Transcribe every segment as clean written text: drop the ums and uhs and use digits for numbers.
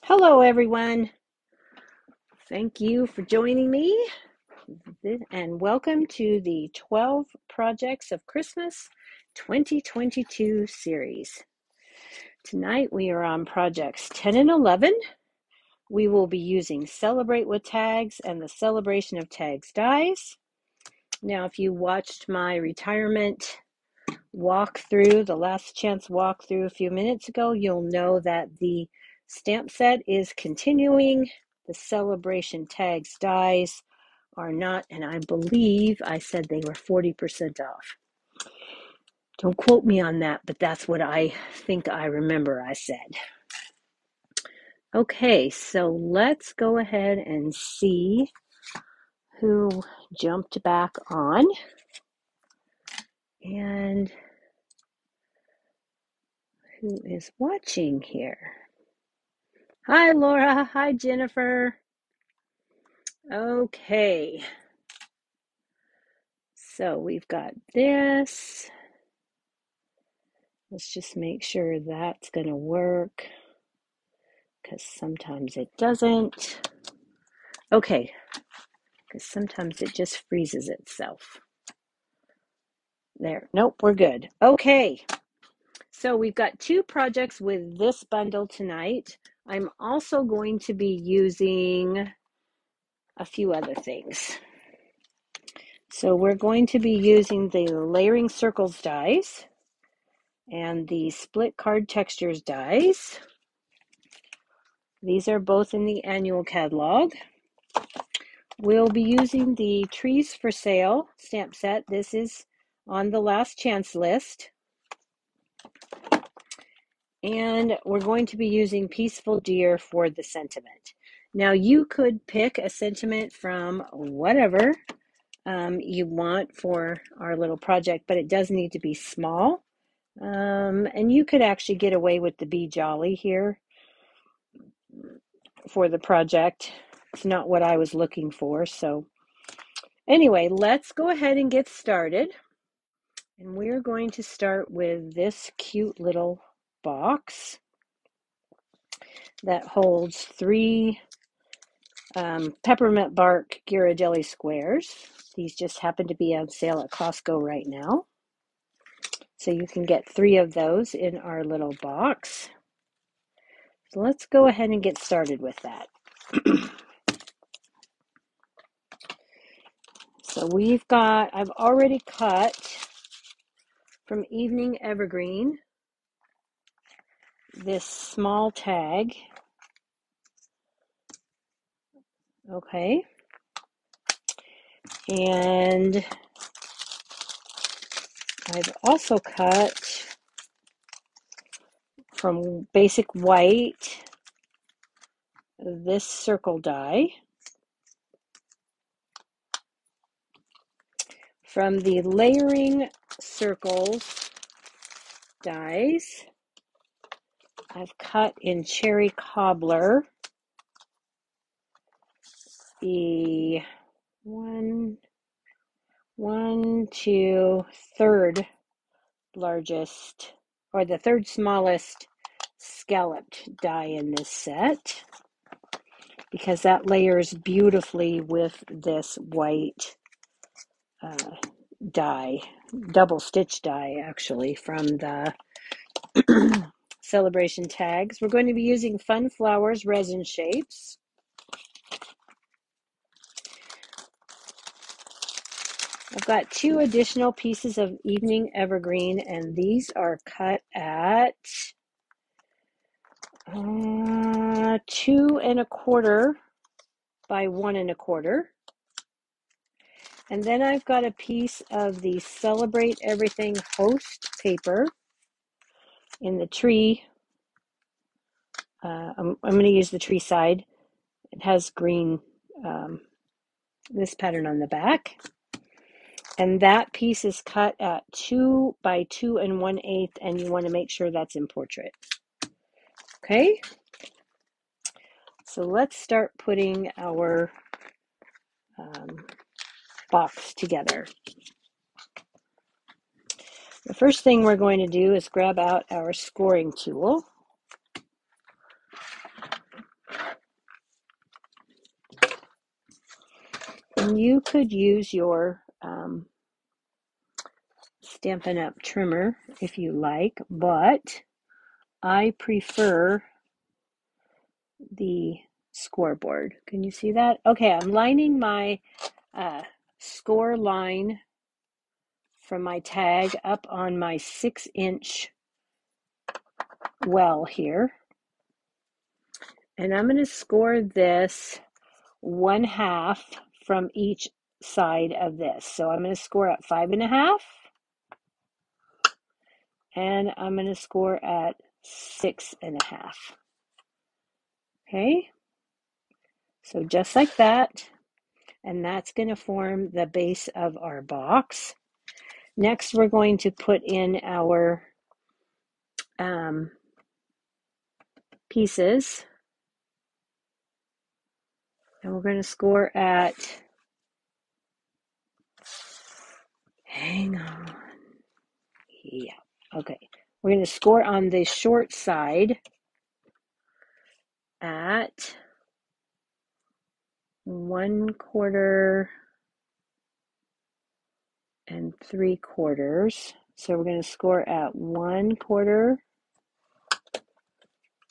Hello, everyone. Thank you for joining me, and welcome to the 12 Projects of Christmas 2022 series. Tonight we are on projects 10 and 11. We will be using Celebrate with Tags and the Celebration of Tags dies. Now, if you watched my retirement walkthrough, the last chance walkthrough a few minutes ago, you'll know that the stamp set is continuing. The Celebration Tags dies are not, and I believe I said they were 40% off. Don't quote me on that, but that's what I think I remember I said. Okay, so let's go ahead and see who jumped back on and who is watching here. Hi, Laura. Hi, Jennifer. Okay. So we've got this. Let's just make sure that's going to work because sometimes it doesn't. Okay, because sometimes it just freezes itself. There. Nope, we're good. Okay. So we've got two projects with this bundle tonight. I'm also going to be using a few other things. So we're going to be using the Layering Circles dies and the Split Card Textures dies. These are both in the annual catalog. We'll be using the Trees for Sale stamp set. This is on the last chance list. And we're going to be using Peaceful Deer for the sentiment. Now, you could pick a sentiment from whatever you want for our little project, but it does need to be small. And you could actually get away with the Be Jolly here for the project. It's not what I was looking for. So anyway, let's go ahead and get started. And we're going to start with this cute little box that holds 3 peppermint bark Ghirardelli squares. These just happen to be on sale at Costco right now. So you can get 3 of those in our little box. So let's go ahead and get started with that. So I've already cut from Evening Evergreen this small tag. Okay. And I've also cut from Basic White this circle die. From the Layering Circles dies, I've cut in Cherry Cobbler the third largest, or the third smallest scalloped die in this set, because that layers beautifully with this white die, double stitch die actually, from the Celebration tags. We're going to be using Fun Flowers resin shapes. I've got 2 additional pieces of Evening Evergreen, and these are cut at 2 1/4 by 1 1/4. And then I've got a piece of the Celebrate Everything Host paper in the tree. I'm going to use the tree side. It has green, this pattern on the back. And that piece is cut at 2 by 2 1/8, and you want to make sure that's in portrait. Okay, so let's start putting our box together. The first thing we're going to do is grab out our scoring tool. And you could use your Stampin' Up! Trimmer if you like, but I prefer the scoreboard. Can you see that? Okay, I'm lining my score line from my tag up on my 6-inch well here. And I'm going to score this 1/2 from each side of this. So I'm going to score at 5.5, and I'm going to score at 6.5. Okay, so just like that, and that's going to form the base of our box. Next, we're going to put in our pieces, and we're going to score at, hang on, yeah, okay. We're going to score on the short side at 1/4 and 3/4. So we're going to score at 1/4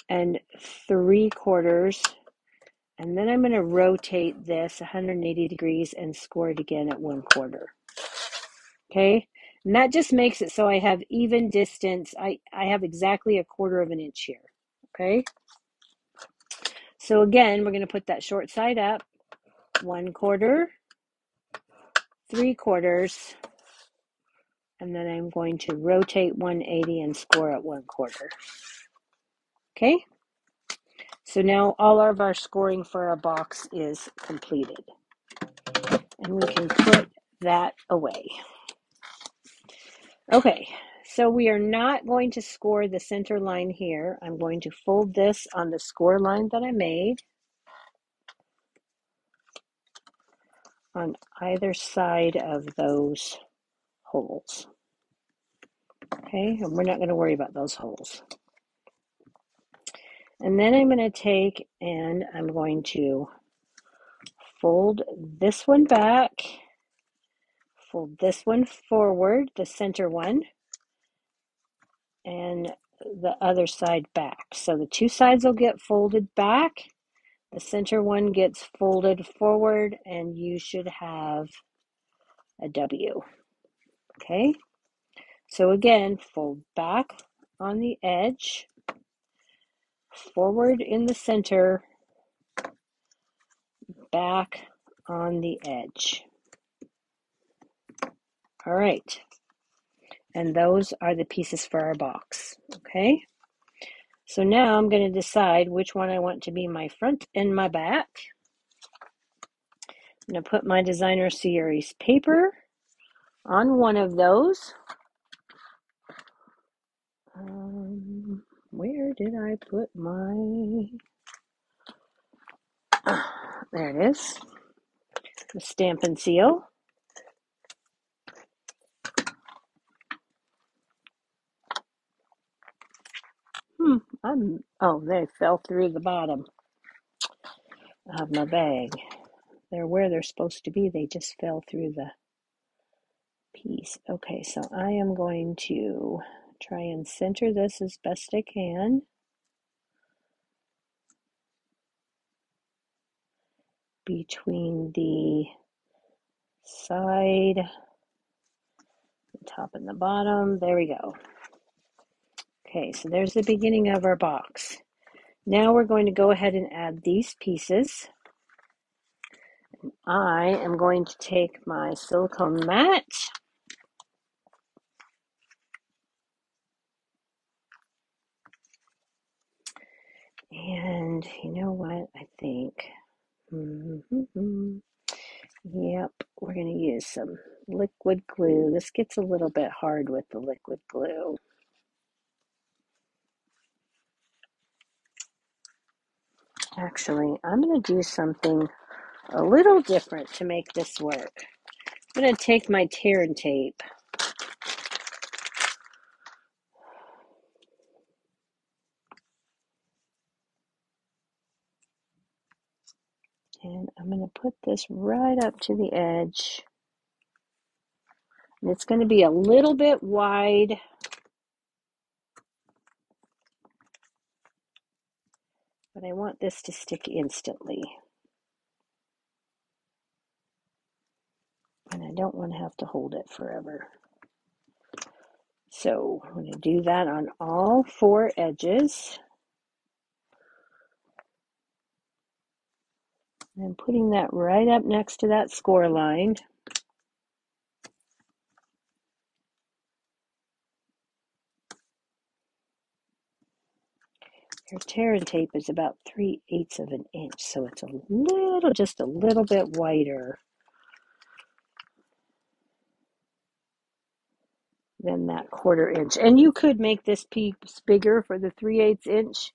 and 3/4. And then I'm going to rotate this 180 degrees and score it again at 1/4. Okay. And that just makes it so I have even distance. I have exactly 1/4 of an inch here. Okay. So again, we're going to put that short side up, 1/4, 3/4, and then I'm going to rotate 180 and score at 1/4. Okay. So now all of our scoring for our box is completed. And we can put that away. Okay, so we are not going to score the center line here. I'm going to fold this on the score line that I made on either side of those holes. Okay, and we're not going to worry about those holes. And then I'm going to take and I'm going to fold this one back, fold this one forward, the center one, and the other side back. So the two sides will get folded back. The center one gets folded forward, and you should have a W. Okay, so again, fold back on the edge, forward in the center, back on the edge. All right, and those are the pieces for our box. Okay, so now I'm going to decide which one I want to be my front and my back. I'm going to put my designer series paper on one of those. Where did I put my... there it is. The stamp and seal. Oh, they fell through the bottom of my bag. They're where they're supposed to be. They just fell through the piece. Okay, so I am going to try and center this as best I can. Between the side, the top and the bottom. There we go. Okay, so there's the beginning of our box. Now we're going to go ahead and add these pieces. I am going to take my silicone mat and you know what, I think, yep, we're going to use some liquid glue. This gets a little bit hard with the liquid glue. Actually, I'm going to do something a little different to make this work. I'm going to take my tear and tape. And I'm going to put this right up to the edge. And it's going to be a little bit wide. But I want this to stick instantly. And I don't want to have to hold it forever. So I'm going to do that on all 4 edges. And putting that right up next to that score line. Your tear and tape is about 3/8 of an inch, so it's just a little bit wider than that 1/4 inch. And you could make this piece bigger for the 3/8 inch,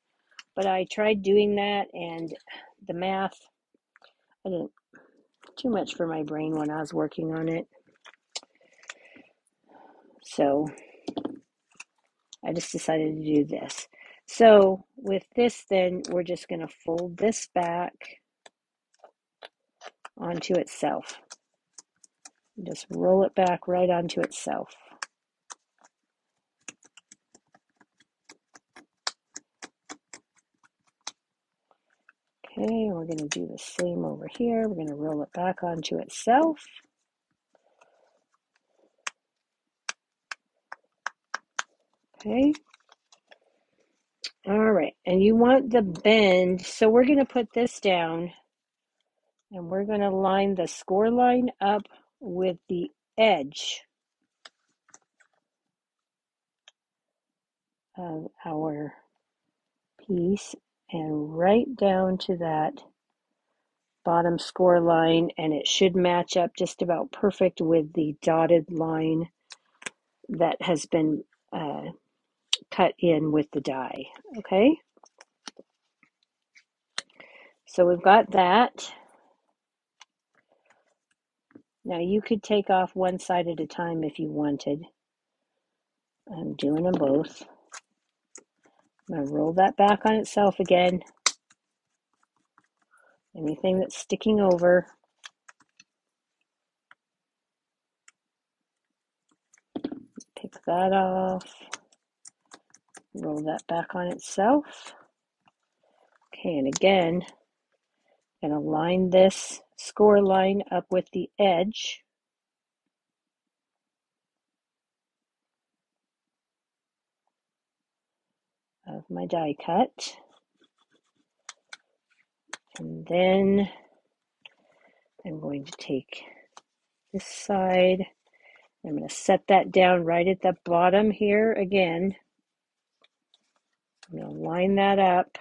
but I tried doing that and the math, I didn't, too much for my brain when I was working on it. So I just decided to do this. So with this, then we're just going to fold this back onto itself. Just roll it back right onto itself. Okay, we're going to do the same over here. We're going to roll it back onto itself. Okay. All right, and you want the bend, so we're going to put this down and we're going to line the score line up with the edge of our piece and right down to that bottom score line, and it should match up just about perfect with the dotted line that has been cut in with the die. Okay, so we've got that. Now you could take off one side at a time if you wanted. I'm doing them both. I'm going to roll that back on itself again. Anything that's sticking over, pick that off. Roll that back on itself. Okay, and again, I'm going to line this score line up with the edge of my die cut. And then I'm going to take this side. I'm going to set that down right at the bottom here again. I'm going to line that up,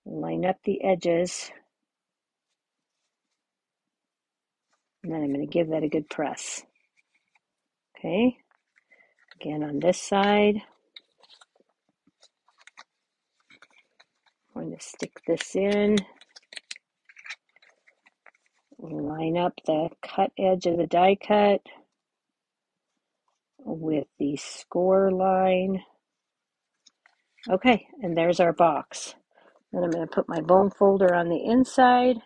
line up the edges, and then I'm going to give that a good press. Okay, again on this side, I'm going to stick this in, line up the cut edge of the die cut with the score line. Okay, and there's our box. Then I'm going to put my bone folder on the inside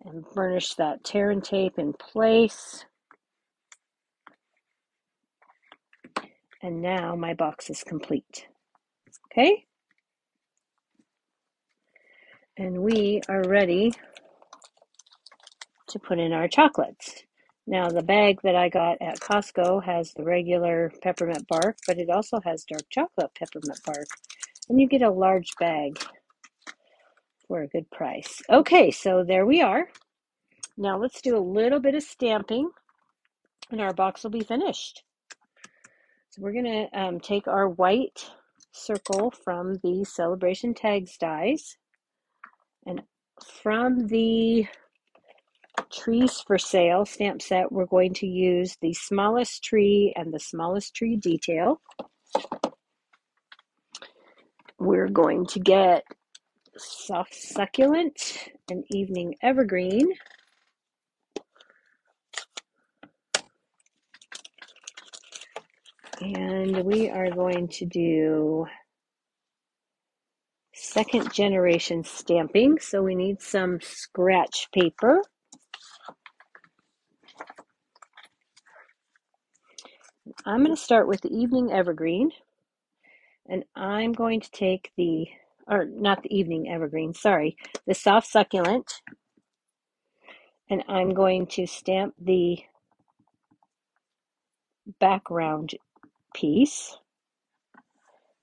and burnish that tear and tape in place. And now my box is complete. Okay? And we are ready to put in our chocolates. Now the bag that I got at Costco has the regular peppermint bark, but it also has dark chocolate peppermint bark. And you get a large bag for a good price. Okay, so there we are. Now let's do a little bit of stamping and our box will be finished. So we're going to take our white circle from the Celebration Tags dies, and from the Trees for Sale stamp set, we're going to use the smallest tree and the smallest tree detail. We're going to get Soft Succulent and Evening Evergreen. And we are going to do second generation stamping, so we need some scratch paper. I'm going to start with the Evening Evergreen, and I'm going to take or not the Evening Evergreen, sorry, the Soft Succulent, and I'm going to stamp the background piece.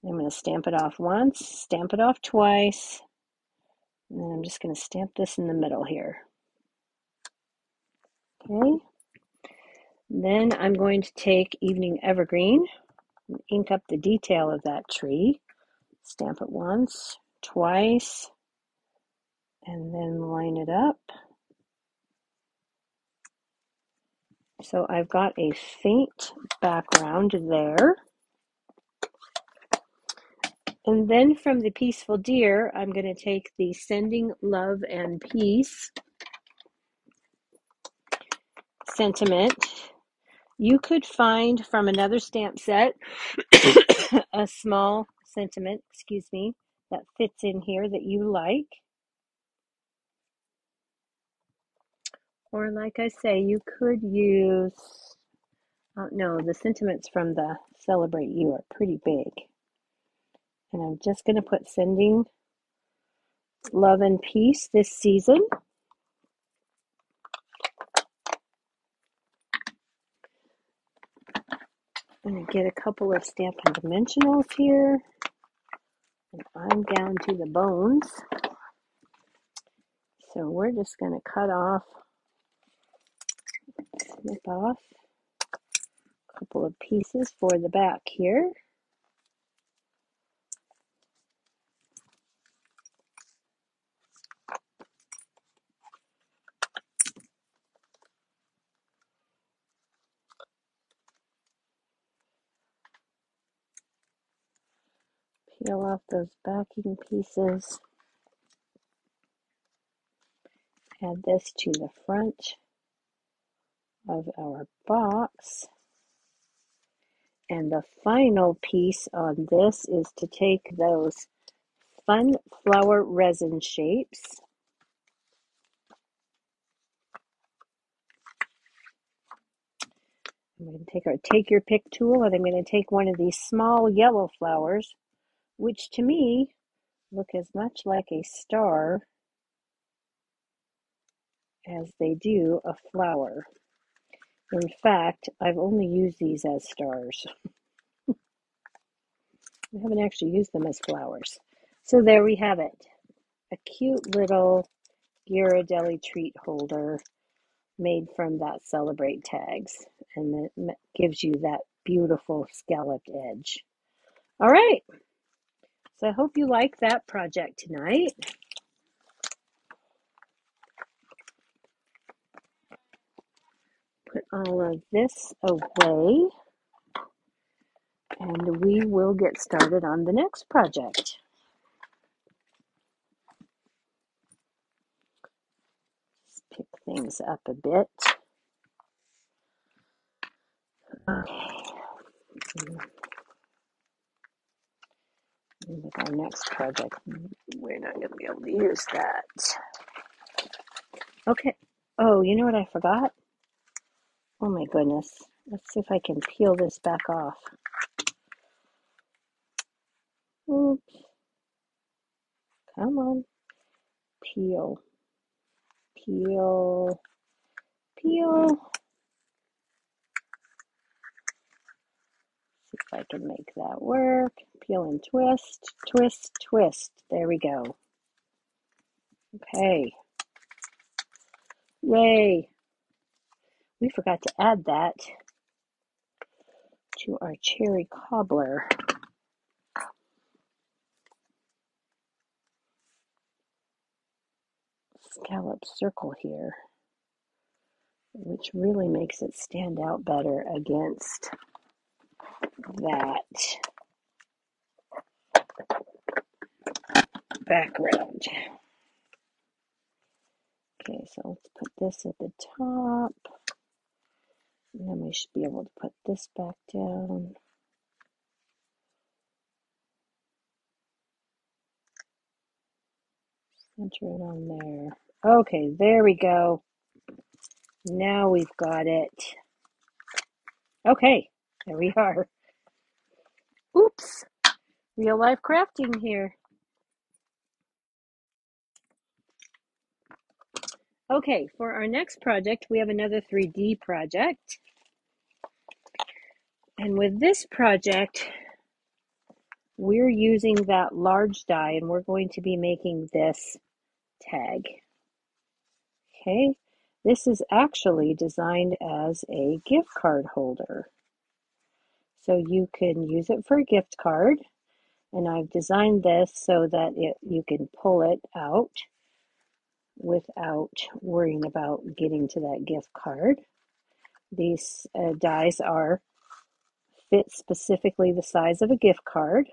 I'm going to stamp it off once, stamp it off twice, and then I'm just going to stamp this in the middle here. Okay. Then I'm going to take Evening Evergreen and ink up the detail of that tree. Stamp it once, twice, and then line it up. So I've got a faint background there. And then from the Peaceful Deer, I'm going to take the Sending Love and Peace sentiment. You could find from another stamp set a small sentiment, that fits in here that you like. Or like I say, you could use, no, the sentiments from the Celebrate You are pretty big. And I'm just going to put Sending Love and Peace this season. I'm going to get a couple of Stampin' Dimensionals here. And I'm down to the bones. So we're just going to snip off a couple of pieces for the back here. Peel off those backing pieces. Add this to the front of our box. And the final piece on this is to take those fun flower resin shapes. I'm going to take our Take Your Pick tool, and I'm going to take one of these small yellow flowers, which to me look as much like a star as they do a flower. In fact, I've only used these as stars. I haven't actually used them as flowers. So there we have it. A cute little Ghirardelli treat holder made from that Celebrate tags, and it gives you that beautiful scalloped edge. All right, so I hope you like that project tonight. Put all of this away, and we will get started on the next project. Let's pick things up a bit. Okay. With our next project, we're not going to be able to use that. Okay. Oh, you know what I forgot? Oh my goodness. Let's see if I can peel this back off. Oops. Come on. Peel. Peel. Peel. See if I can make that work. Peel and twist. Twist, twist. There we go. Okay. Yay. We forgot to add that to our cherry cobbler. Scallop circle here, which really makes it stand out better against that background. Okay, so let's put this at the top, and then we should be able to put this back down. Enter it on there. Okay, there we go. Now we've got it. Okay, there we are. Oops, real life crafting here. Okay, for our next project, we have another 3D project. And with this project, we're using that large die and we're going to be making this tag. Okay, this is actually designed as a gift card holder. So you can use it for a gift card. And I've designed this so that you can pull it out without worrying about getting to that gift card. These dies are fit specifically the size of a gift card.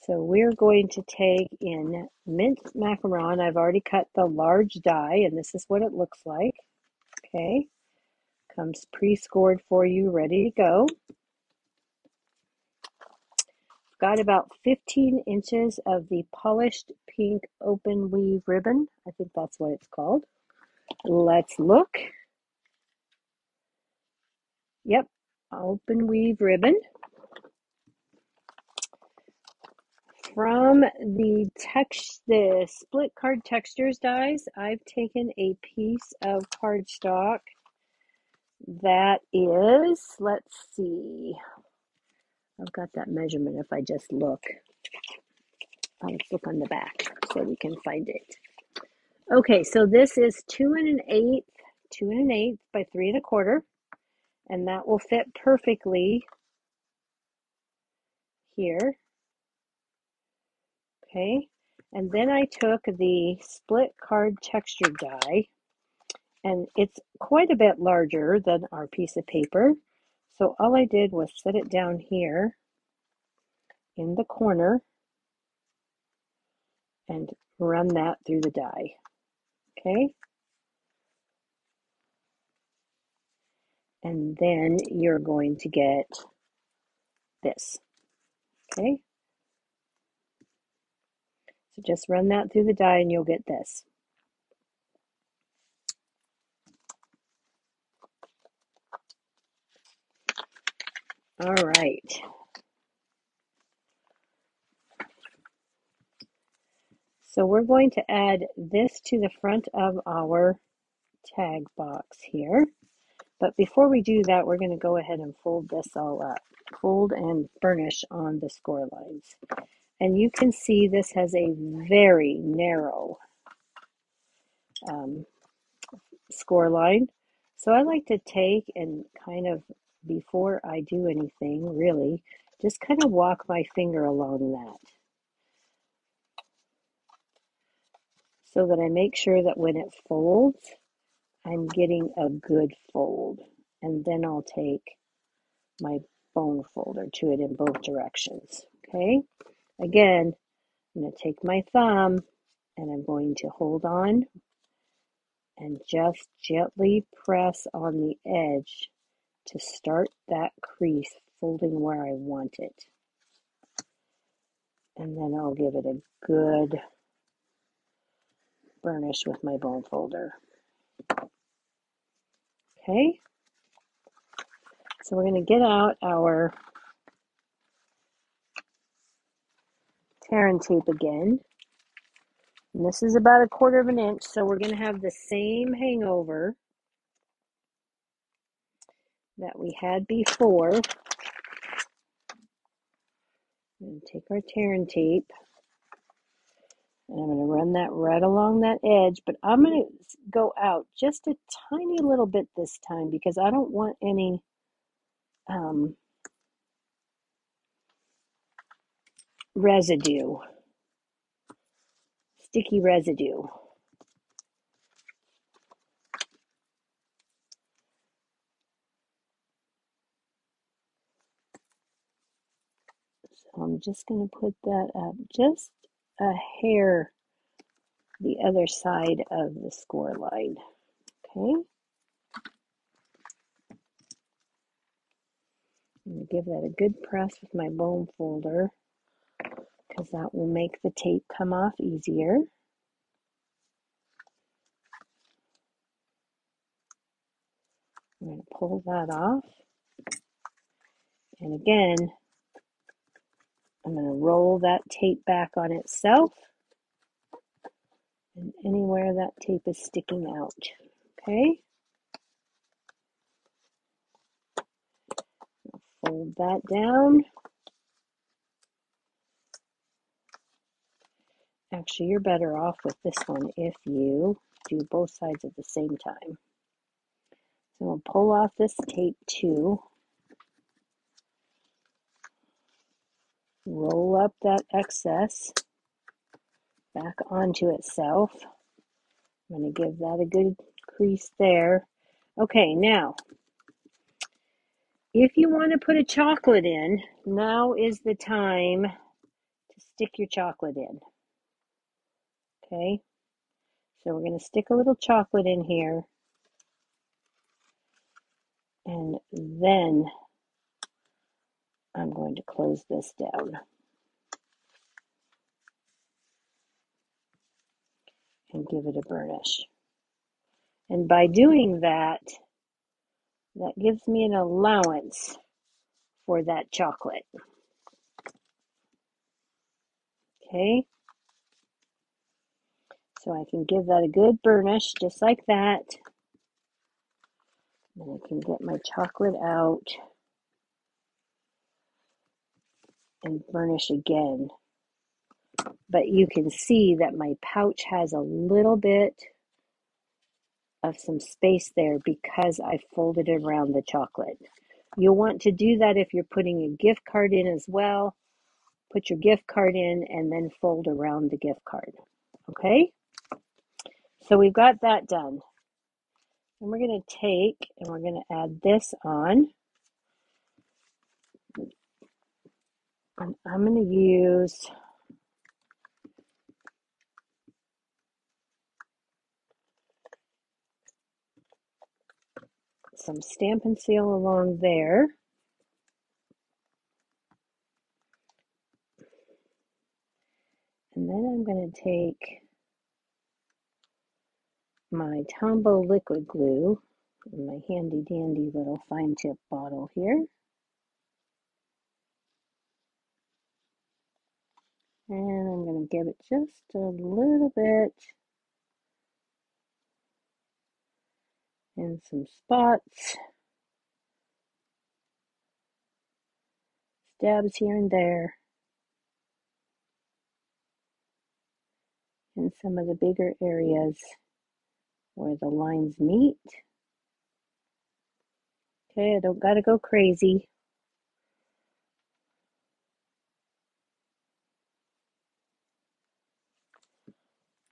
So we're going to take in mint macaron. I've already cut the large die, and this is what it looks like. Okay, comes pre-scored for you, ready to go. Got about 15 inches of the polished pink open weave ribbon. I think that's what it's called. Let's look. Yep, open weave ribbon. From the split card textures dies, I've taken a piece of cardstock that is, let's see, I've got that measurement if I just look. Let's look on the back so we can find it. Okay, so this is 2 1/8 by 3 1/4, and that will fit perfectly here. Okay, and then I took the split card texture die, and it's quite a bit larger than our piece of paper. So all I did was set it down here in the corner and run that through the die. Okay, and then you're going to get this. Okay, so just run that through the die and you'll get this. All right. So we're going to add this to the front of our tag box here. But before we do that, we're going to go ahead and fold this all up. Fold and burnish on the score lines. And you can see this has a very narrow score line. So I like to take and kind of, before I do anything, really, just kind of walk my finger along that, so that I make sure that when it folds, I'm getting a good fold. And then I'll take my bone folder to it in both directions. Okay, again, I'm going to take my thumb and I'm going to hold on and just gently press on the edge to start that crease folding where I want it. And then I'll give it a good burnish with my bone folder. Okay, so we're going to get out our tear and tape again. And this is about 1/4 inch, so we're going to have the same hangover that we had before. And take our tear and tape, and I'm going to run that right along that edge, but I'm going to go out just a tiny little bit this time because I don't want any residue, sticky residue. So I'm just going to put that up just a hair the other side of the score line. Okay. I'm going to give that a good press with my bone folder because that will make the tape come off easier. I'm going to pull that off. And again, I'm going to roll that tape back on itself and anywhere that tape is sticking out. Okay. Fold that down. Actually, you're better off with this one if you do both sides at the same time. So we'll pull off this tape too. Roll up that excess back onto itself. I'm going to give that a good crease there. Okay, now, if you want to put a chocolate in, now is the time to stick your chocolate in. Okay, so we're going to stick a little chocolate in here, and then I'm going to close this down and give it a burnish. And by doing that, that gives me an allowance for that chocolate. Okay, so I can give that a good burnish just like that. And I can get my chocolate out and burnish again. But you can see that my pouch has a little bit of some space there because I folded it around the chocolate. You'll want to do that if you're putting a gift card in as well. Put your gift card in and then fold around the gift card. Okay? So we've got that done. And we're going to take and we're going to add this on. And I'm going to use some Stampin' Seal along there. And then I'm going to take my Tombow liquid glue in my handy dandy little fine tip bottle here. And I'm going to give it just a little bit in some spots, stabs here and there, in some of the bigger areas where the lines meet. Okay, I don't got to go crazy.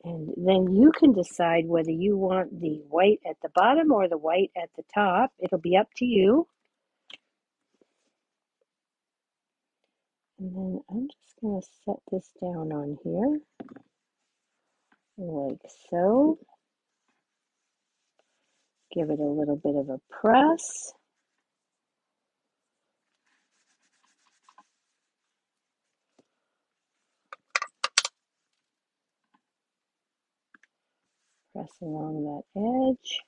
And then you can decide whether you want the white at the bottom or the white at the top. It'll be up to you. And then I'm just going to set this down on here, like so. Give it a little bit of a press. Press along that edge.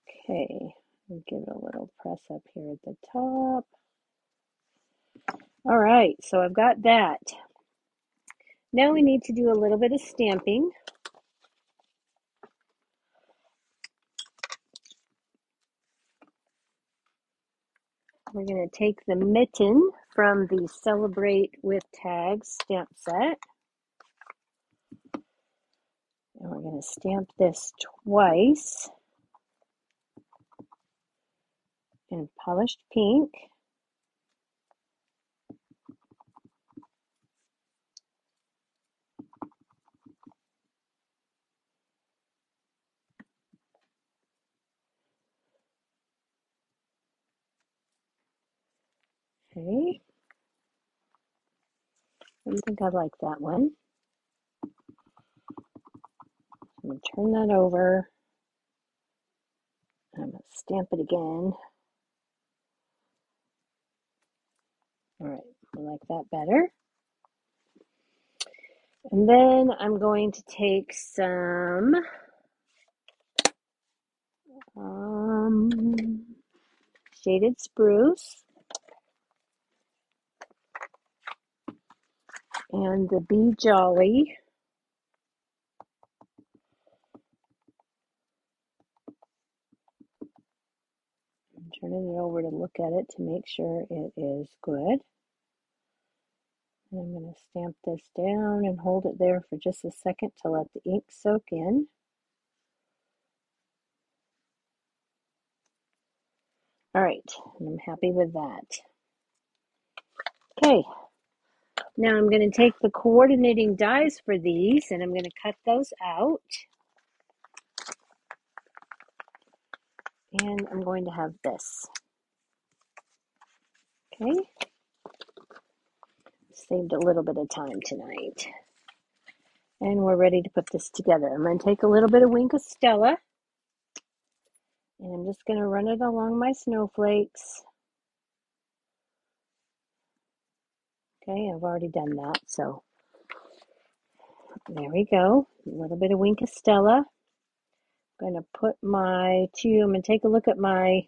Okay, and give it a little press up here at the top. All right, so I've got that. Now we need to do a little bit of stamping. We're going to take the mitten from the Celebrate with Tags stamp set. And we're going to stamp this twice in polished pink. Okay. I think I like that one. I'm going to turn that over. I'm going to stamp it again. All right, I like that better. And then I'm going to take some shaded spruce and the Be Jolly. I'm turning it over to look at it to make sure it is good. And I'm going to stamp this down and hold it there for just a second to let the ink soak in. All right, and I'm happy with that. Okay, now I'm going to take the coordinating dies for these and I'm going to cut those out. And I'm going to have this. Okay, saved a little bit of time tonight. And we're ready to put this together. I'm going to take a little bit of Wink of Stella and I'm just going to run it along my snowflakes. Okay, I've already done that, so there we go. A little bit of Wink of Stella. I'm going to put my two, I'm going to take a look at my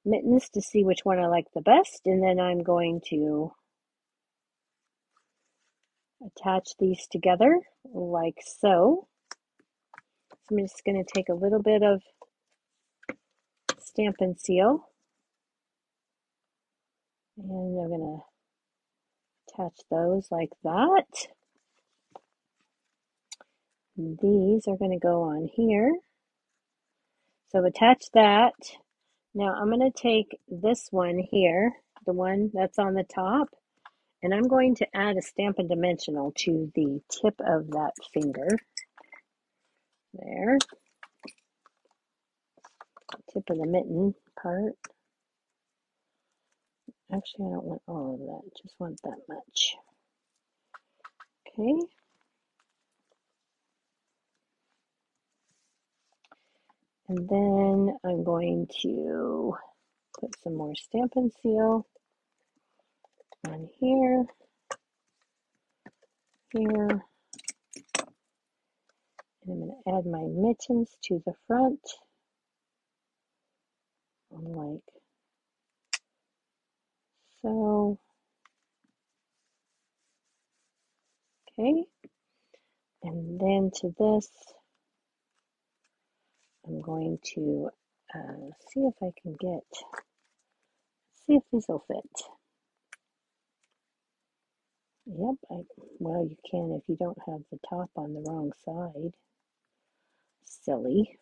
mittens to see which one I like the best, and then I'm going to attach these together like so. So I'm just going to take a little bit of Stampin' Seal, and I'm going to attach those like that. And these are going to go on here. So attach that. Now I'm going to take this one here, the one that's on the top, and I'm going to add a Stampin' Dimensional to the tip of that finger. There. Tip of the mitten part. Actually, I don't want all of that, just want that much. Okay. And then I'm going to put some more Stampin' Seal on here, here. And I'm going to add my mittens to the front, like so. Okay. And then to this, I'm going to see if I can see if these will fit. Yep, well, you can if you don't have the top on the wrong side. Silly.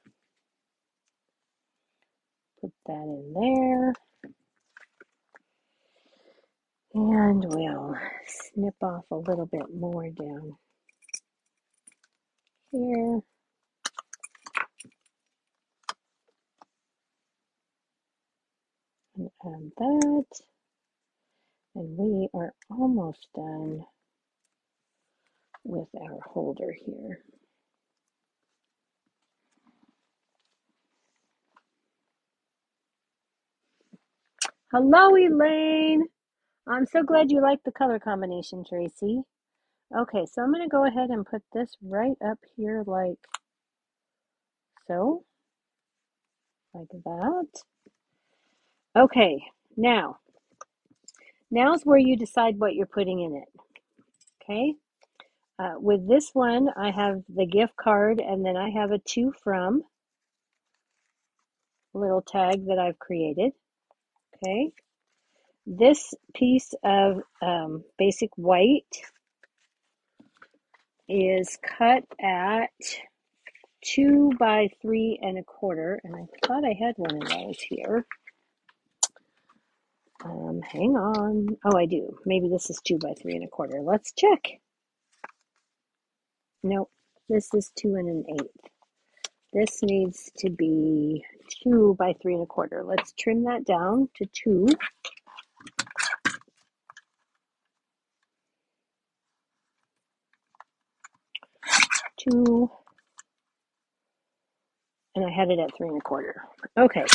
Put that in there. And we'll snip off a little bit more down here. And add that. And we are almost done with our holder here. Hello, Elaine. I'm so glad you like the color combination, Tracy. Okay, so I'm going to go ahead and put this right up here like so. Like that. Okay, now's where you decide what you're putting in it. Okay, with this one, I have the gift card, and then I have a to from little tag that I've created. Okay, this piece of basic white is cut at 2 by 3 1/4, and I thought I had one of those here. Hang on. Oh, I do. Maybe this is 2 by 3 1/4. Let's check. Nope, this is 2 1/8. This needs to be 2 by 3 1/4. Let's trim that down to 2. 2, and I had it at 3 1/4. Okay,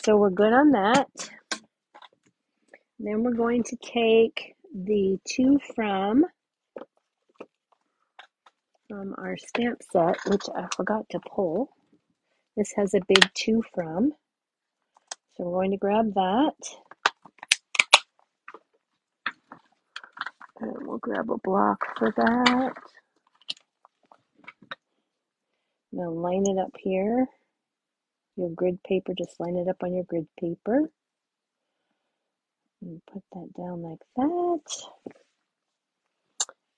so we're good on that. Then we're going to take the to from from our stamp set, which I forgot to pull. This has a big to from. So we're going to grab that. And we'll grab a block for that. Now line it up here. Your grid paper, just line it up on your grid paper. And put that down like that.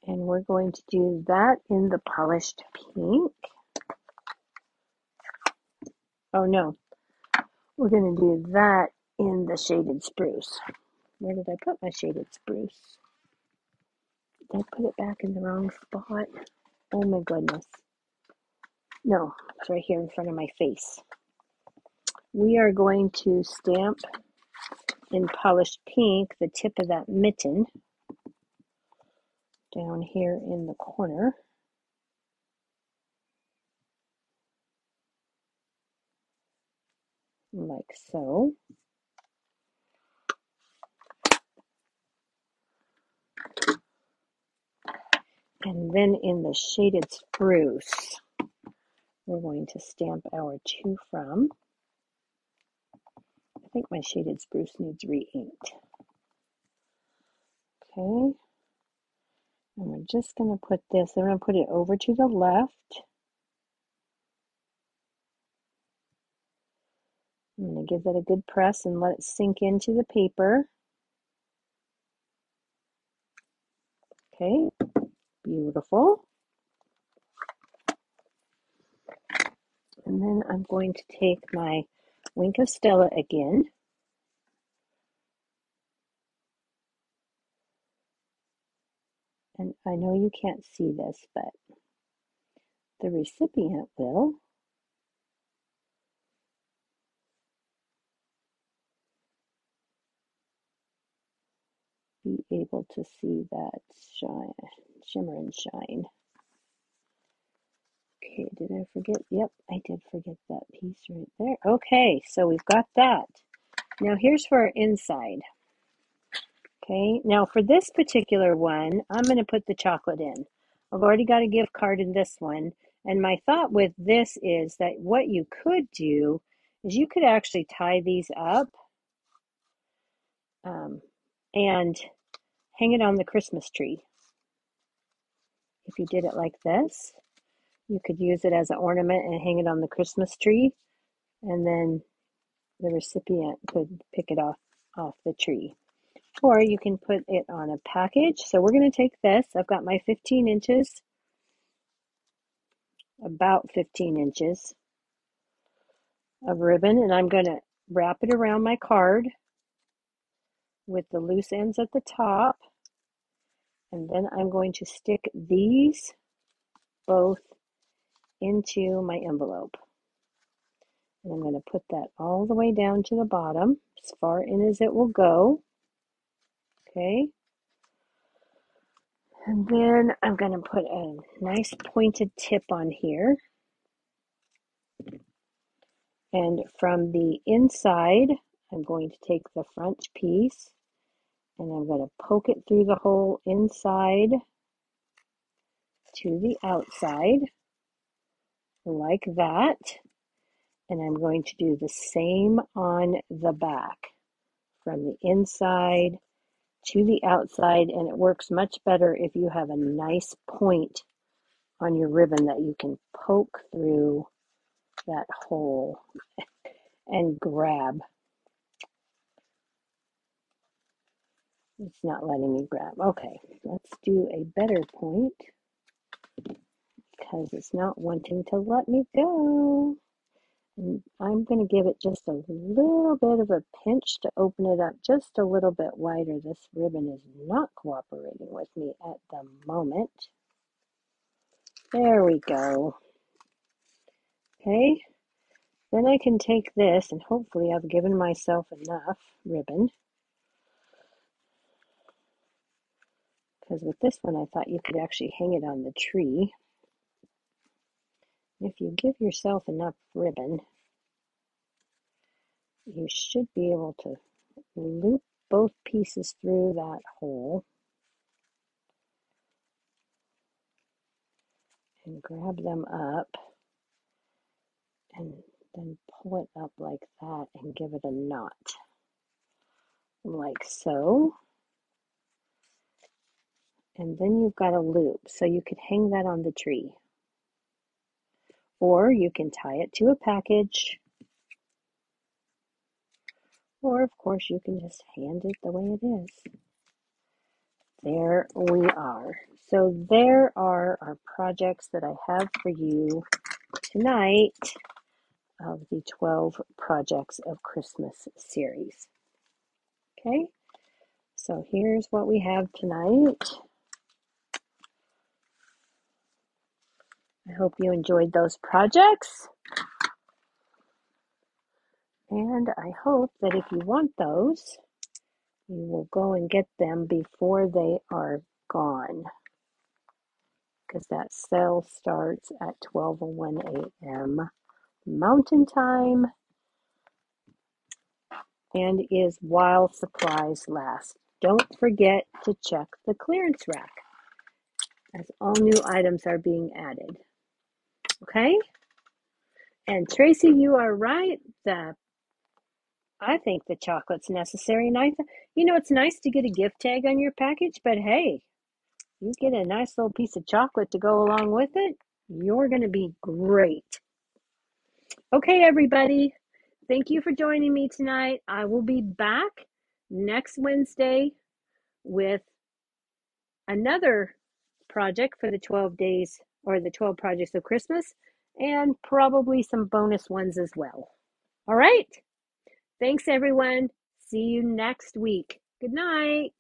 And we're going to do that in the polished pink. Oh no, we're going to do that in the shaded spruce. Where did I put my shaded spruce? Did I put it back in the wrong spot? Oh my goodness. No, it's right here in front of my face. We are going to stamp in polished pink the tip of that mitten down here in the corner. Like so. And then in the shaded spruce, we're going to stamp our to from. I think my shaded spruce needs re-inked. Okay. And we're just going to put this, I'm going to put it over to the left. I'm going to give that a good press and let it sink into the paper. Okay, beautiful. And then I'm going to take my Wink of Stella again. And I know you can't see this, but the recipient will. Be able to see that shine, shimmer and shine. Okay, did I forget? Yep, I did forget that piece right there. Okay, so we've got that. Now here's for our inside. Okay, now for this particular one, I'm going to put the chocolate in. I've already got a gift card in this one. And my thought with this is that what you could do is you could actually tie these up and hang it on the Christmas tree. If you did it like this, you could use it as an ornament and hang it on the Christmas tree. And then the recipient could pick it off the tree. Or you can put it on a package. So we're going to take this. I've got my 15 inches, about 15 inches of ribbon, and I'm going to wrap it around my card with the loose ends at the top. And then I'm going to stick these both into my envelope. And I'm going to put that all the way down to the bottom, as far in as it will go. Okay. And then I'm going to put a nice pointed tip on here. And from the inside, I'm going to take the front piece and I'm going to poke it through the hole inside to the outside, like that. And I'm going to do the same on the back, from the inside to the outside. And it works much better if you have a nice point on your ribbon that you can poke through that hole and grab. It's not letting me grab. Okay, let's do a better point because it's not wanting to let me go. And I'm going to give it just a little bit of a pinch to open it up just a little bit wider. This ribbon is not cooperating with me at the moment. There we go. Okay, then I can take this and hopefully I've given myself enough ribbon. Because with this one, I thought you could actually hang it on the tree. If you give yourself enough ribbon, you should be able to loop both pieces through that hole and grab them up and then pull it up like that and give it a knot, like so. And then you've got a loop, so you could hang that on the tree. Or you can tie it to a package. Or, of course, you can just hand it the way it is. There we are. So there are our projects that I have for you tonight of the 12 Projects of Christmas series. Okay, so here's what we have tonight. I hope you enjoyed those projects. And I hope that if you want those, you will go and get them before they are gone, because that sale starts at 12:01 a.m. Mountain Time and is while supplies last. Don't forget to check the clearance rack as all new items are being added. Okay? And Tracy, you are right. I think the chocolate's necessary. And it's nice to get a gift tag on your package, but hey, you get a nice little piece of chocolate to go along with it, you're going to be great. Okay, everybody. Thank you for joining me tonight. I will be back next Wednesday with another project for the 12 days or the 12 projects of Christmas, and probably some bonus ones as well. All right. Thanks, everyone. See you next week. Good night.